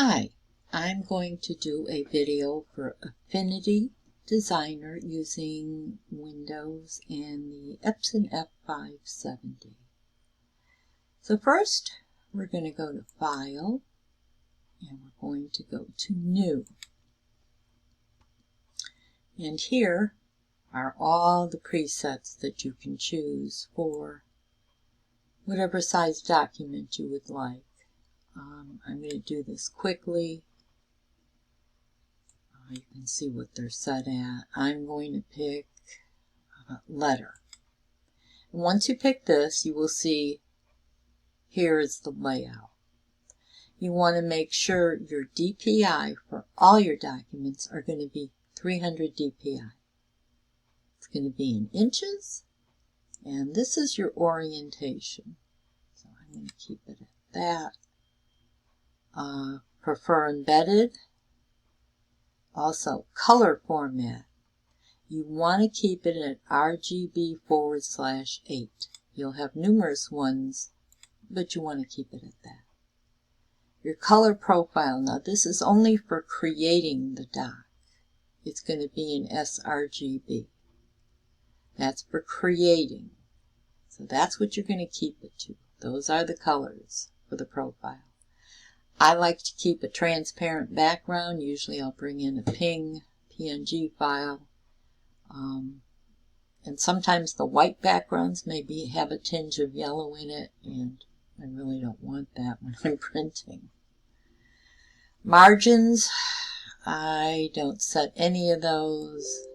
Hi, I'm going to do a video for Affinity Desiner using Windows and the Epson F570. So first, we're going to go to File, and we're going to go to New. And here are all the presets that you can choose for whatever size document you would like. I'm going to do this quickly. You can see what they're set at. I'm going to pick letter. And once you pick this, you will see here is the layout. You want to make sure your DPI for all your documents are going to be 300 DPI. It's going to be in inches, and this is your orientation. So I'm going to keep it at that. Prefer embedded. Also, color format. You want to keep it at RGB/8. You'll have numerous ones, but you want to keep it at that. Your color profile. Now, this is only for creating the doc. It's going to be in sRGB. That's for creating. So that's what you're going to keep it to. Those are the colors for the profile. I like to keep a transparent background. Usually I'll bring in a PNG file. And sometimes the white backgrounds maybe have a tinge of yellow in it, and I really don't want that when I'm printing. Margins, I don't set any of those.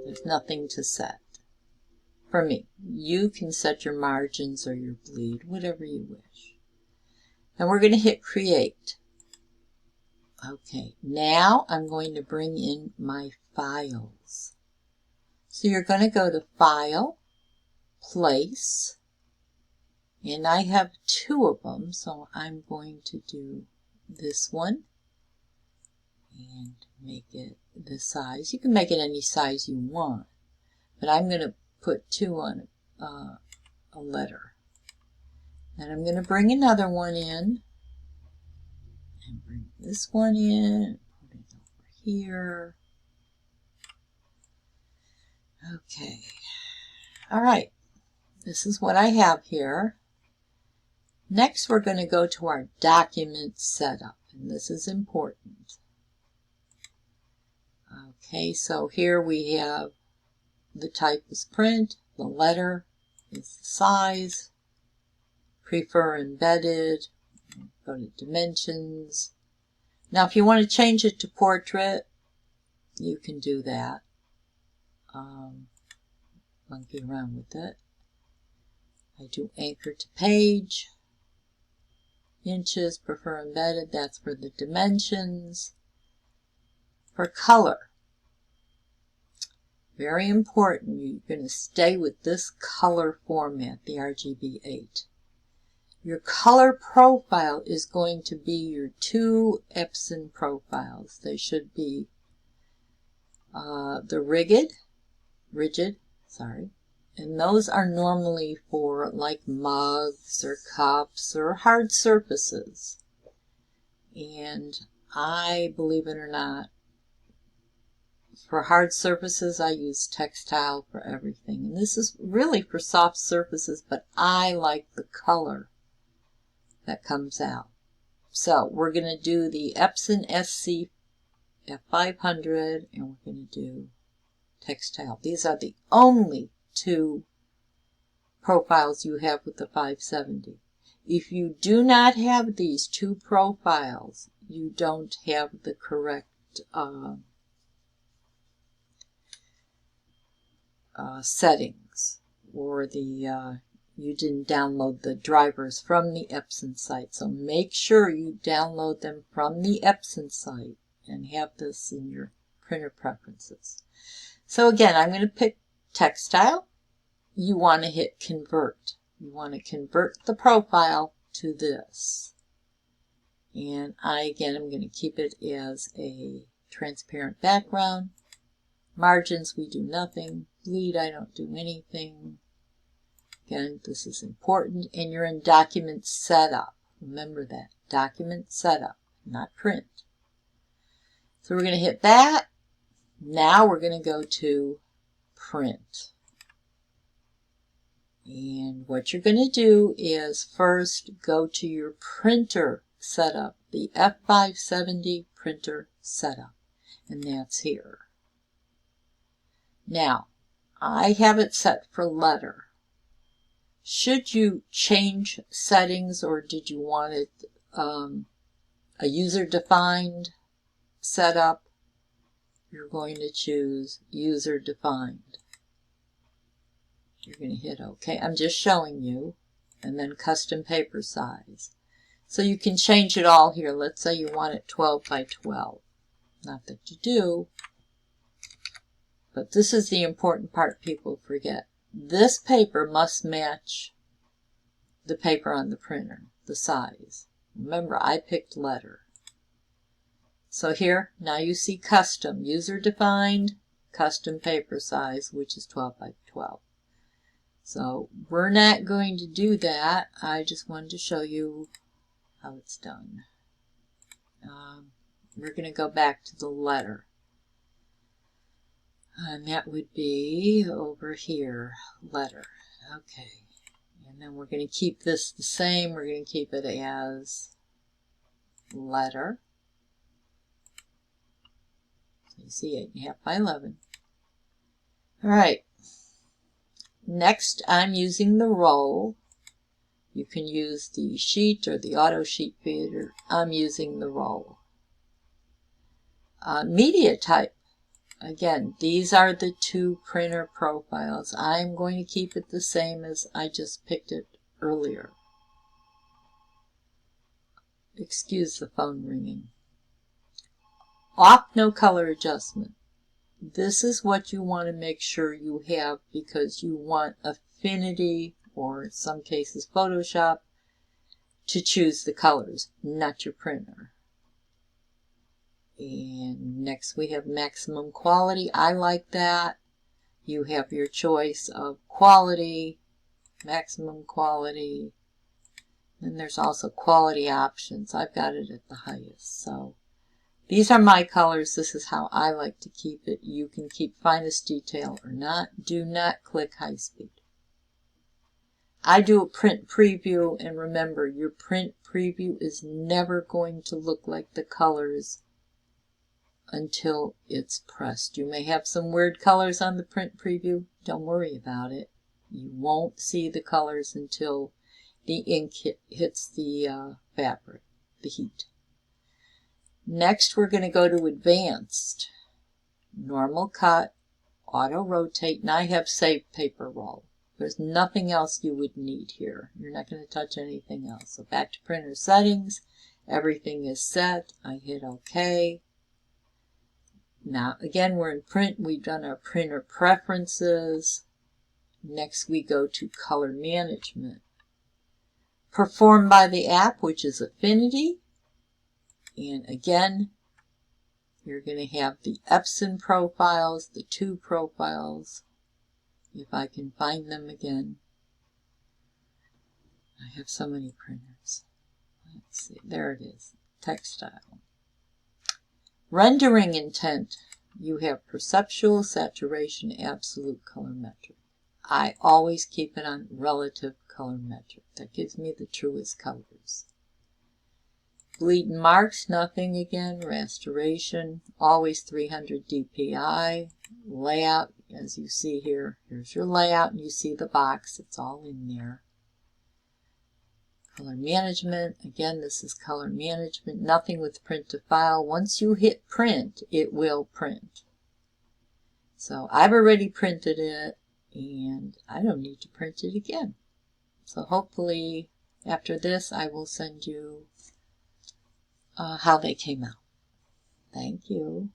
There's nothing to set for me. You can set your margins or your bleed, whatever you wish. And we're going to hit create. Okay, now I'm going to bring in my files. So you're going to go to File, Place, and I have two of them, so I'm going to do this one and make it the size. You can make it any size you want, but I'm going to put two on a letter. And I'm going to bring another one in, and bring this one in, put it over here. Okay. All right. This is what I have here. Next, we're going to go to our document setup, and this is important. Okay, so here we have the type is print, the letter is the size, prefer embedded, go to dimensions. Now, if you want to change it to portrait, you can do that. Monkey around with it. I do anchor to page, inches, prefer embedded, that's for the dimensions. For color, very important, you're going to stay with this color format, the RGB8. Your color profile is going to be your two Epson profiles. They should be the rigid, and those are normally for like mugs or cups or hard surfaces. And I, believe it or not, for hard surfaces I use textile for everything. And this is really for soft surfaces, but I like the color that comes out. So we're going to do the Epson SC F500, and we're going to do textile. These are the only two profiles you have with the 570. If you do not have these two profiles, you don't have the correct settings, or the you didn't download the drivers from the Epson site. So make sure you download them from the Epson site and have this in your printer preferences. So again, I'm going to pick textile. You want to hit convert. You want to convert the profile to this. And again, I'm going to keep it as a transparent background. Margins, we do nothing. Bleed, I don't do anything. Again, this is important. And you're in document setup. Remember that. Document setup. not print. So we're going to hit that. Now we're going to go to print. And what you're going to do is first go to your printer setup, the F570 printer setup, and that's here. Now, I have it set for letter. Should you change settings, or did you want it a user-defined setup? You're going to choose user-defined. You're going to hit OK. I'm just showing you. And then custom paper size. So you can change it all here. Let's say you want it 12 by 12. Not that you do. But this is the important part people forget. This paper must match the paper on the printer, the size. Remember, I picked letter. So here, now you see custom, user-defined, custom paper size, which is 12 by 12. So we're not going to do that. I just wanted to show you how it's done. We're going to go back to the letter. And that would be over here, letter. Okay. And then we're going to keep this the same. We're going to keep it as letter. So you see 8.5 by 11. All right. Next, I'm using the roll. You can use the sheet or the auto sheet feeder. I'm using the roll. Media type. Again, these are the two printer profiles. I'm going to keep it the same as I just picked it earlier. Excuse the phone ringing. Off, no color adjustment. This is what you want to make sure you have because you want Affinity, or in some cases Photoshop, to choose the colors, not your printer. And next we have maximum quality. I like that. You have your choice of quality, maximum quality. Then there's also quality options. I've got it at the highest. So these are my colors. This is how I like to keep it. You can keep finest detail or not. Do not click high speed. I do a print preview, and remember, your print preview is never going to look like the colors until it's pressed. You may have some weird colors on the print preview. Don't worry about it. You won't see the colors until the ink hits the fabric, the heat. Next, we're going to go to advanced. Normal cut, auto rotate, and I have saved paper roll. There's nothing else you would need here. You're not going to touch anything else. So back to printer settings. Everything is set. I hit OK. Now, again, we're in print. We've done our printer preferences. Next, we go to color management. Performed by the app, which is Affinity. And again, you're going to have the Epson profiles, the two profiles. If I can find them again. I have so many printers. Let's see. There it is. Textile. Rendering intent. You have perceptual, saturation, absolute colorimetric. I always keep it on relative colorimetric. That gives me the truest colors. Bleed and marks, nothing again. Restoration, always 300 dpi. Layout, as you see here, here's your layout, and you see the box. It's all in there. Color management, again, this is color management. Nothing with print to file. Once you hit print, it will print. So I've already printed it, and I don't need to print it again. So hopefully, after this, I will send you how they came out. Thank you.